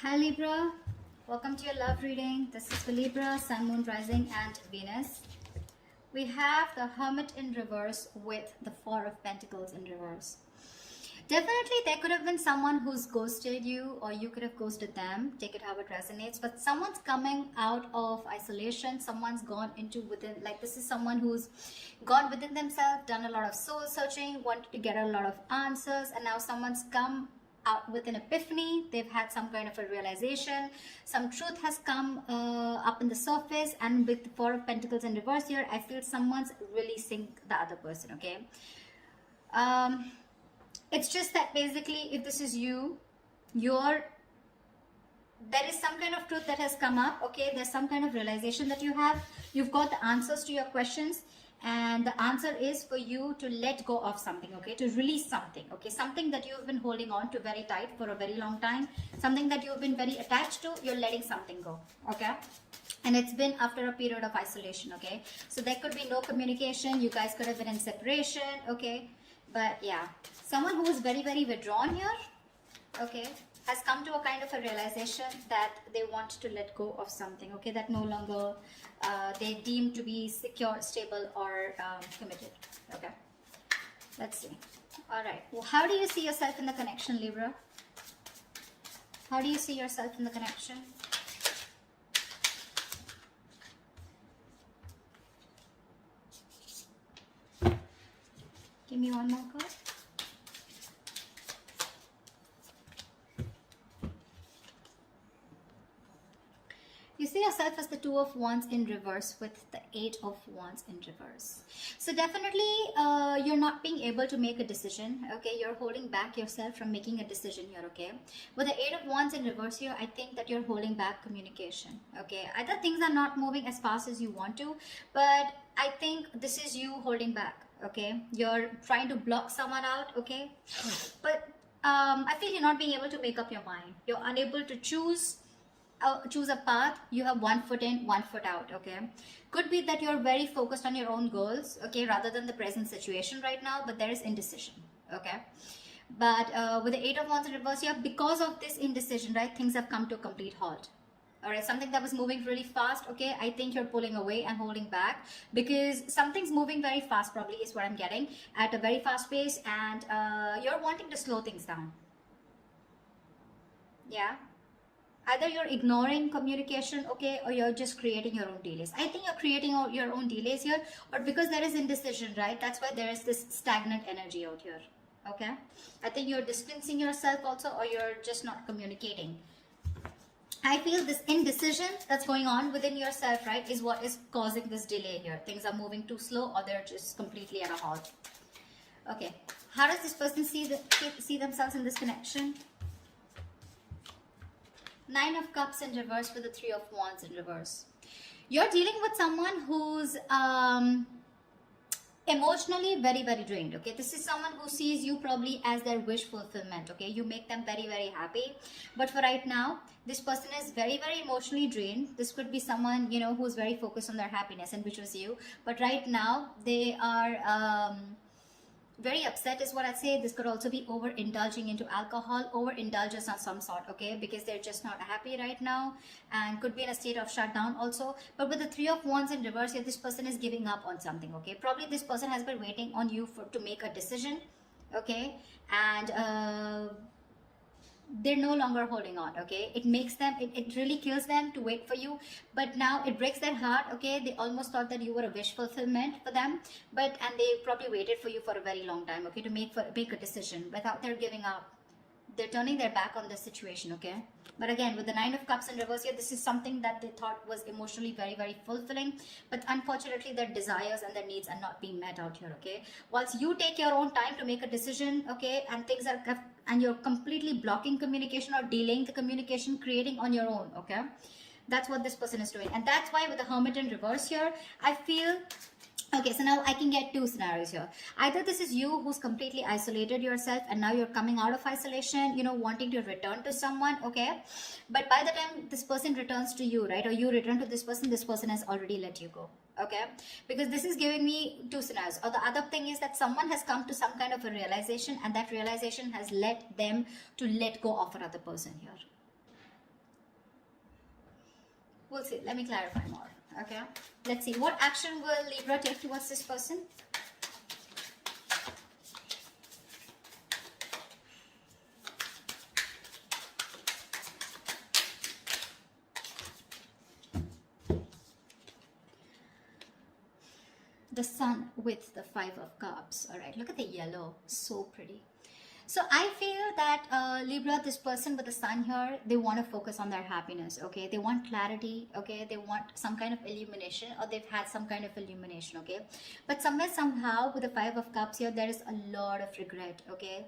Hi Libra, welcome to your love reading. This is for Libra, Sun, Moon, Rising and Venus. We have the Hermit in reverse with the Four of Pentacles in reverse. Definitely there could have been someone who's ghosted you, or you could have ghosted them. Take it how it resonates. But someone's coming out of isolation. Someone's gone into within, like this is someone who's gone within themselves, done a lot of soul searching, wanted to get a lot of answers, and now someone's come out with an epiphany. They've had some kind of a realization. Some truth has come up in the surface, and with the Four of Pentacles in reverse here, I feel someone's releasing the other person. Okay. It's just that basically, if this is you, there is some kind of truth that has come up. Okay, there's some kind of realization that you have. You've got the answers to your questions, and the answer is for you to let go of something. Okay, to release something. Okay, something that you've been holding on to very tight for a very long time, something that you've been very attached to. You're letting something go. Okay. And it's been after a period of isolation. Okay, so there could be no communication. You guys could have been in separation. Okay. But yeah, someone who is very, very withdrawn here, okay, has come to a kind of a realization that they want to let go of something, okay, that no longer they deem to be secure, stable, or committed, okay. Let's see. All right. Well, how do you see yourself in the connection, Libra? How do you see yourself in the connection? Give me one more card. You see yourself as the Two of Wands in reverse with the Eight of Wands in reverse. So definitely you're not being able to make a decision. Okay, you're holding back yourself from making a decision here. Okay, with the Eight of Wands in reverse here, I think that you're holding back communication. Okay, either things are not moving as fast as you want to, but I think this is you holding back. Okay, you're trying to block someone out. Okay, but I feel you're not being able to make up your mind. You're unable to choose a path. You have one foot in, one foot out. Okay, could be that you're very focused on your own goals, okay, rather than the present situation right now, but there is indecision. Okay, but with the Eight of Wands in reverse here, because of this indecision, right, things have come to a complete halt. All right, something that was moving really fast, okay, I think you're pulling away and holding back because something's moving very fast, probably is what I'm getting, at a very fast pace, and you're wanting to slow things down. Yeah, either you're ignoring communication, okay, or you're just creating your own delays. I think you're creating your own delays here, or because there is indecision, right, that's why there is this stagnant energy out here. Okay, I think you're distancing yourself also, or you're just not communicating. I feel this indecision that's going on within yourself, right, is what is causing this delay here. Things are moving too slow, or they're just completely at a halt. Okay, how does this person see themselves in this connection? Nine of Cups in reverse with the Three of Wands in reverse. You're dealing with someone who's emotionally very, very drained. Okay, this is someone who sees you probably as their wish fulfillment. Okay, you make them very, very happy, but for right now this person is very, very emotionally drained. This could be someone, you know, who's very focused on their happiness, and which was you, but right now they are very upset is what I'd say. This could also be overindulging into alcohol, overindulgence of some sort, okay, because they're just not happy right now, and could be in a state of shutdown also. But with the Three of Wands in reverse here, this person is giving up on something. Okay, probably this person has been waiting on you to make a decision. Okay, and they're no longer holding on. Okay, it makes them, it really kills them to wait for you, but now it breaks their heart. Okay, they almost thought that you were a wish fulfillment for them, and they probably waited for you for a very long time, okay, to make a decision. Without their giving up, they're turning their back on the situation. Okay, but again, with the Nine of Cups in reverse here, this is something that they thought was emotionally very, very fulfilling, but unfortunately their desires and their needs are not being met out here. Okay, whilst you take your own time to make a decision, okay, and you're completely blocking communication or delaying the communication, creating on your own. Okay, that's what this person is doing, and that's why with the Hermit in reverse here, I feel. Okay, so now I can get two scenarios here. Either this is you who's completely isolated yourself, and now you're coming out of isolation, you know, wanting to return to someone, okay? But by the time this person returns to you, right, or you return to this person has already let you go, okay? Because this is giving me two scenarios. Or the other thing is that someone has come to some kind of a realization, and that realization has led them to let go of another person here. We'll see. Let me clarify more. Okay. Let's see. What action will Libra take towards this person? The Sun with the Five of Cups. All right. Look at the yellow. So pretty. So I feel that Libra, this person with the Sun here, they want to focus on their happiness, okay? They want clarity, okay? They want some kind of illumination, or they've had some kind of illumination, okay? But somewhere, somehow, with the Five of Cups here, there is a lot of regret, okay?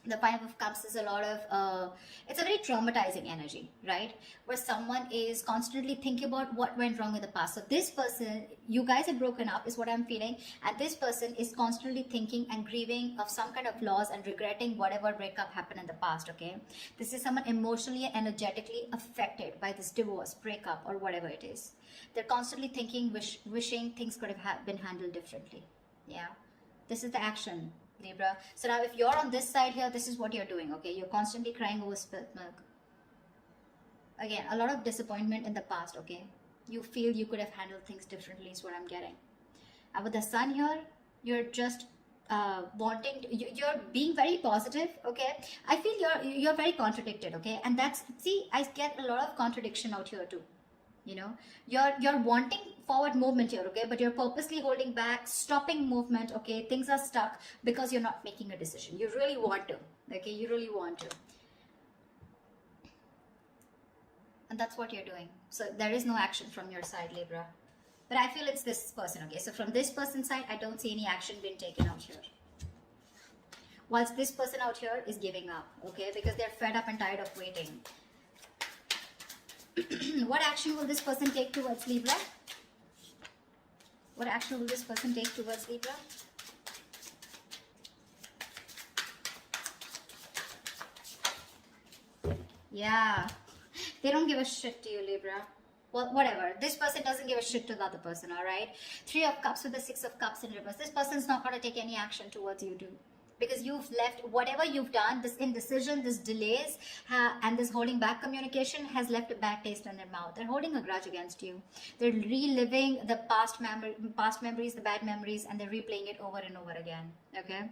The Five of Cups is a lot of, it's a very traumatizing energy, right? Where someone is constantly thinking about what went wrong in the past. So this person, you guys are broken up is what I'm feeling. And this person is constantly thinking and grieving of some kind of loss and regretting whatever breakup happened in the past, okay? This is someone emotionally and energetically affected by this divorce, breakup, or whatever it is. They're constantly thinking, wishing things could have been handled differently. Yeah. This is the action, Libra. So now if you're on this side here, this is what you're doing, okay? You're constantly crying over spilt milk. Again, a lot of disappointment in the past, okay? You feel you could have handled things differently is what I'm getting. And with the Sun here, you're just you're being very positive, okay? I feel you're very contradicted, okay? And that's, see, I get a lot of contradiction out here too. You know, you're wanting forward movement here, okay, but you're purposely holding back, stopping movement, okay? Things are stuck because you're not making a decision. You really want to, okay? You really want to, and that's what you're doing. So there is no action from your side, Libra, but I feel it's this person, okay? So from this person's side, I don't see any action being taken out here, whilst this person out here is giving up, okay, because they're fed up and tired of waiting. What action will this person take towards Libra? What action will this person take towards Libra? Yeah. They don't give a shit to you, Libra. Well, whatever. This person doesn't give a shit to the other person, alright? Three of Cups with the Six of Cups in reverse. This person's not going to take any action towards you too. Because you've left, whatever you've done, this indecision, this delays, and this holding back communication has left a bad taste in their mouth. They're holding a grudge against you. They're reliving the past memories, the bad memories, and they're replaying it over and over again. Okay?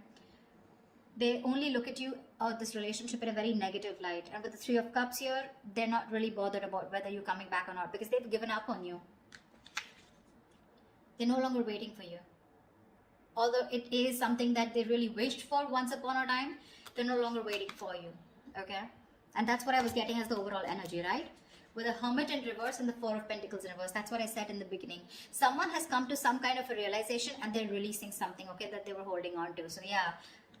They only look at you or this relationship in a very negative light. And with the Three of Cups here, they're not really bothered about whether you're coming back or not, because they've given up on you. They're no longer waiting for you. Although it is something that they really wished for once upon a time, they're no longer waiting for you, okay? And that's what I was getting as the overall energy, right? With a Hermit in reverse and the Four of Pentacles in reverse. That's what I said in the beginning. Someone has come to some kind of a realization and they're releasing something, okay, that they were holding on to. So yeah,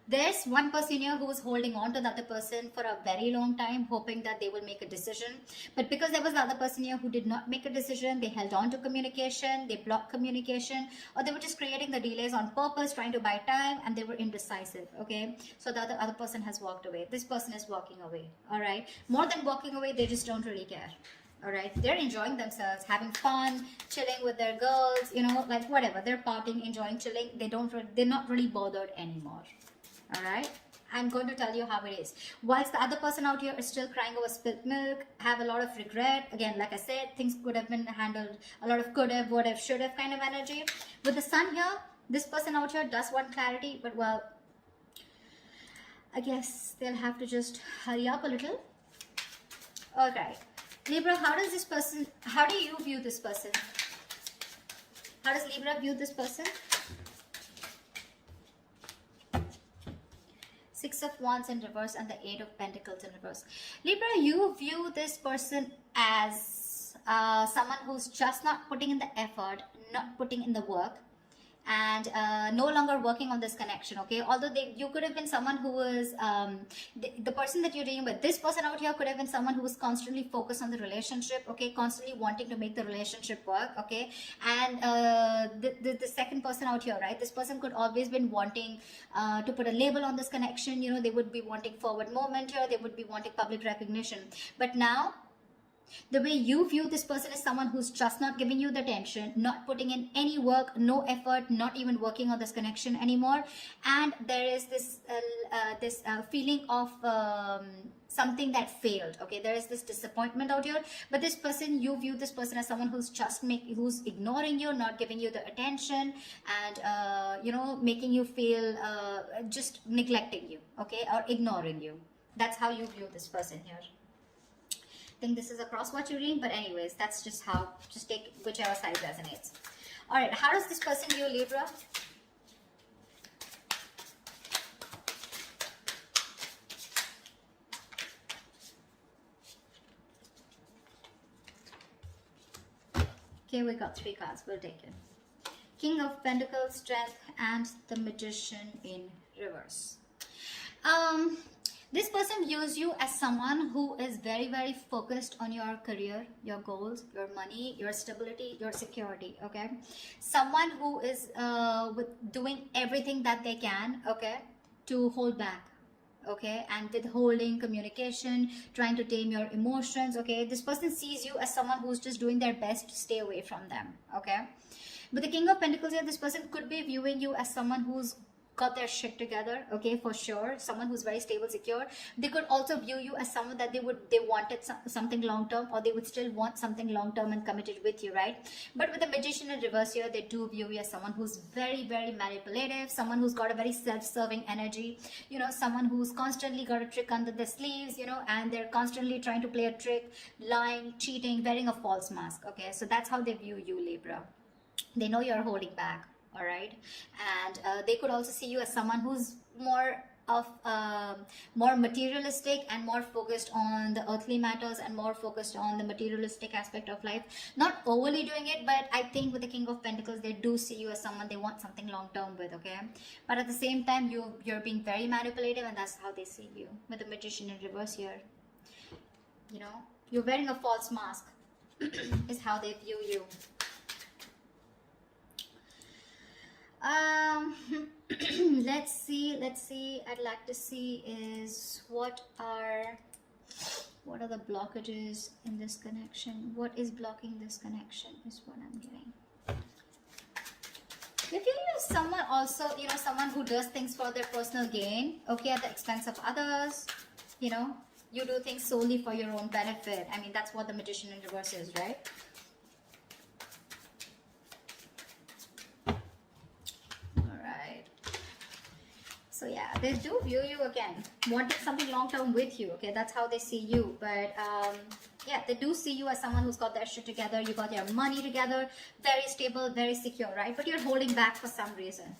there's one person here who was holding on to the other person for a very long time, hoping that they will make a decision. But because there was the other person here who did not make a decision, they held on to communication, they blocked communication, or they were just creating the delays on purpose, trying to buy time, and they were indecisive, okay? So the other person has walked away. This person is walking away, all right? More than walking away, they just don't really care. All right, they're enjoying themselves, having fun, chilling with their girls, you know, like whatever. They're partying, enjoying, chilling. They're not really bothered anymore. All right, I'm going to tell you how it is. Whilst the other person out here is still crying over spilt milk, have a lot of regret. Again, like I said, things could have been handled. A lot of could have, would have, should have kind of energy. With the Sun here, this person out here does want clarity, but well, I guess they'll have to just hurry up a little. Okay, Libra, how do you view this person? How does Libra view this person? Six of Wands in reverse and the Eight of Pentacles in reverse. Libra, you view this person as someone who's just not putting in the effort, not putting in the work, and no longer working on this connection, okay? Although you could have been someone who was the person that you're dealing with. This person out here could have been someone who was constantly focused on the relationship, okay? Constantly wanting to make the relationship work, okay? And the second person out here, right? This person could always been wanting to put a label on this connection. You know, they would be wanting forward movement here. They would be wanting public recognition. But now, The way you view this person is someone who's just not giving you the attention, not putting in any work, no effort, not even working on this connection anymore. And there is this feeling of something that failed. Okay, there is this disappointment out here. But this person, you view this person as someone who's who's ignoring you, not giving you the attention, and making you feel just neglecting you, okay, or ignoring you. That's how you view this person here. I think this is a crosswatch reading, but anyways, that's just how, just take whichever side resonates. All right, how does this person view Libra? Okay, we got 3 cards, we'll take it. King of Pentacles, Strength, and the Magician in reverse. This person views you as someone who is very, very focused on your career, your goals, your money, your stability, your security, okay? Someone who is doing everything that they can, okay, to hold back, okay, and withholding communication, trying to tame your emotions, okay? This person sees you as someone who's just doing their best to stay away from them, okay? But the King of Pentacles here, this person could be viewing you as someone who's got their shit together, okay, for sure. Someone who's very stable, secure. They could also view you as someone that they wanted something long term, or they would still want something long term and committed with you, right? But with the Magician in reverse here, they do view you as someone who's very, very manipulative, someone who's got a very self-serving energy, you know, someone who's constantly got a trick under their sleeves, you know, and they're constantly trying to play a trick, lying, cheating, wearing a false mask, okay? So that's how they view you, Libra. They know you're holding back. All right, and they could also see you as someone who's more materialistic and more focused on the earthly matters and more focused on the materialistic aspect of life. Not overly doing it, but I think with the King of Pentacles, they do see you as someone they want something long term with, okay? But at the same time, you're being very manipulative, and that's how they see you with the Magician in reverse here. You know, you're wearing a false mask is how they view you. Let's see. I'd like to see is what are the blockages in this connection? What is blocking this connection is what I'm getting. If you use someone also, you know, someone who does things for their personal gain, okay, at the expense of others, you know, you do things solely for your own benefit. I mean, that's what the Magician in reverse is, right? So yeah, they do view you again, wanting something long term with you, okay? That's how they see you. But yeah, they do see you as someone who's got their shit together, you got your money together, very stable, very secure, right? But you're holding back for some reason.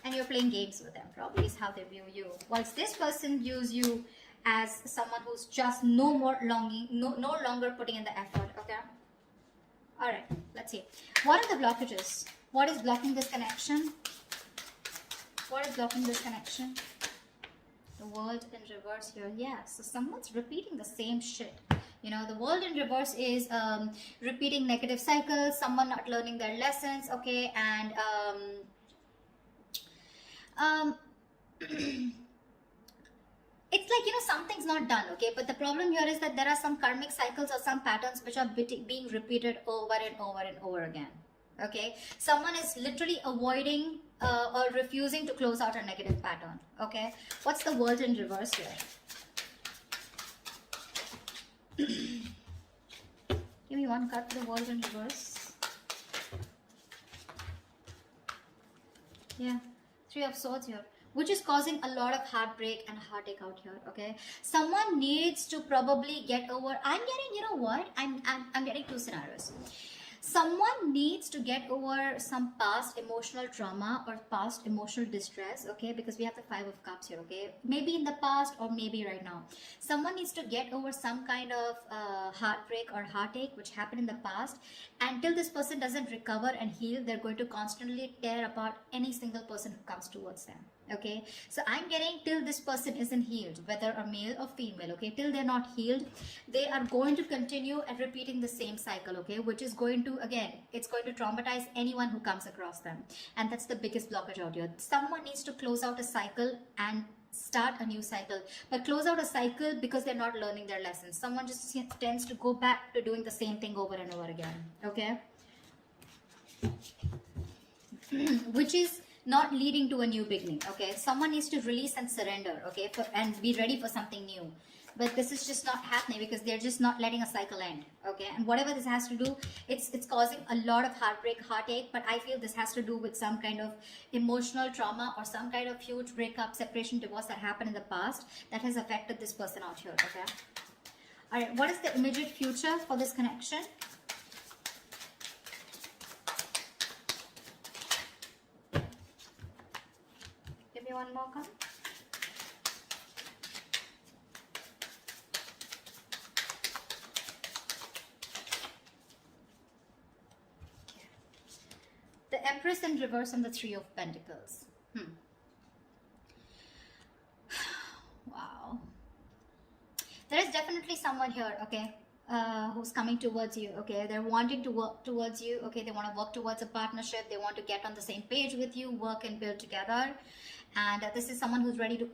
And you're playing games with them, probably is how they view you. Whilst this person views you as someone who's just no longer putting in the effort, okay? Alright, let's see. What are the blockages? What is blocking this connection? What is blocking this connection? The World in reverse here. Yeah, so someone's repeating the same shit. You know, the World in reverse is repeating negative cycles, someone not learning their lessons, okay, and it's like, you know, something's not done, okay, but the problem here is that there are some karmic cycles or some patterns which are being repeated over and over and over again, okay? Someone is literally avoiding or refusing to close out a negative pattern, okay? What's the World in reverse here? Give me one card for the World in reverse. Yeah, 3 of Swords here, which is causing a lot of heartbreak and heartache out here, okay? Someone needs to probably get over, I'm getting, you know what, I'm getting 2 scenarios. Someone needs to get over some past emotional trauma or past emotional distress, okay? Because we have the 5 of Cups here, okay? Maybe in the past or maybe right now. Someone needs to get over some kind of heartbreak or heartache which happened in the past. Until this person doesn't recover and heal, they're going to constantly tear apart any single person who comes towards them. Okay, so I'm getting till this person isn't healed, whether a male or female, okay, till they're not healed, they are going to continue and repeating the same cycle, okay, which is going to, again, it's going to traumatize anyone who comes across them. And that's the biggest blockage out here. Someone needs to close out a cycle and start a new cycle, but close out a cycle because they're not learning their lessons. Someone just tends to go back to doing the same thing over and over again, okay? Which is not leading to a new beginning, okay? Someone needs to release and surrender, okay, and be ready for something new. But this is just not happening because they're just not letting a cycle end, okay? And whatever this has to do, it's causing a lot of heartbreak, heartache, but I feel this has to do with some kind of emotional trauma or some kind of huge breakup, separation, divorce that happened in the past that has affected this person out here, okay? All right, what is the immediate future for this connection? Give me one more card. The Empress in reverse and the Three of Pentacles. Wow. There is definitely someone here, okay, who's coming towards you, okay? They're wanting to work towards you, okay? They want to work towards a partnership. They want to get on the same page with you, work and build together. And this is someone who's ready to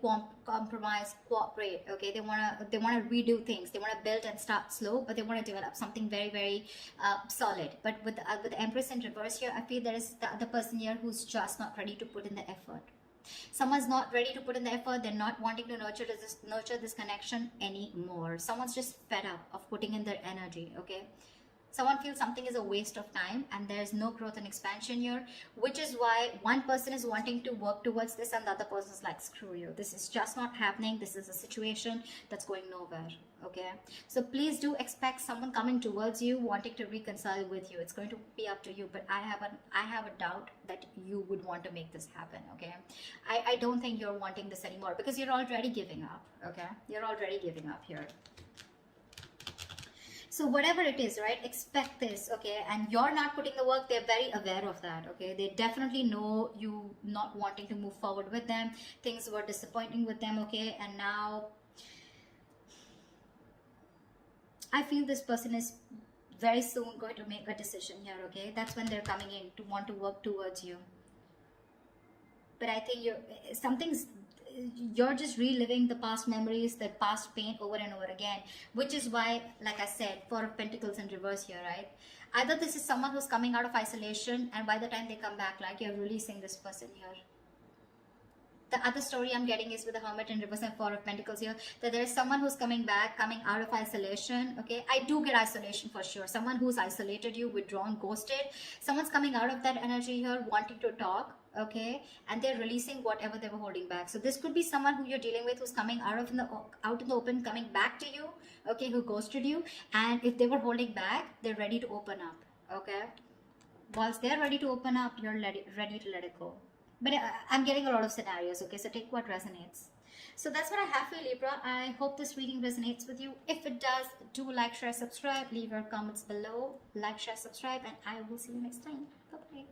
compromise, cooperate, okay? They want to redo things. They want to build and start slow, but they want to develop something very, very solid. But with the Empress in reverse here, I feel there is the other person here who's just not ready to put in the effort. Someone's not ready to put in the effort. They're not wanting to nurture this connection anymore. Someone's just fed up of putting in their energy, okay? Someone feels something is a waste of time and there's no growth and expansion here, which is why one person is wanting to work towards this and the other person is like, screw you. This is just not happening. This is a situation that's going nowhere, okay? So please do expect someone coming towards you, wanting to reconcile with you. It's going to be up to you, but I have a doubt that you would want to make this happen, okay? I don't think you're wanting this anymore because you're already giving up, okay? You're already giving up here. So whatever it is, right, expect this, okay? And you're not putting the work. They're very aware of that, okay? They definitely know you not wanting to move forward with them. Things were disappointing with them, okay? And now I feel this person is very soon going to make a decision here, okay? That's when they're coming in to want to work towards you. But I think you're just reliving the past memories, the past pain over and over again, which is why, like I said, Four of Pentacles in reverse here, right? Either this is someone who's coming out of isolation and by the time they come back, like, you're releasing this person here. The other story I'm getting is with the Hermit in reverse and Four of Pentacles here, that there's someone who's coming back, coming out of isolation, okay? I do get isolation for sure. Someone who's isolated you, withdrawn, ghosted. Someone's coming out of that energy here, wanting to talk, okay? And they're releasing whatever they were holding back. So this could be someone who you're dealing with who's coming out in the open, coming back to you, okay? Who ghosted you. And if they were holding back, they're ready to open up, okay? Once they're ready to open up, you're ready to let it go. But I'm getting a lot of scenarios, okay? So take what resonates. So that's what I have for you, Libra. I hope this reading resonates with you. If it does, do like, share, subscribe. Leave your comments below. Like, share, subscribe. And I will see you next time. Bye-bye.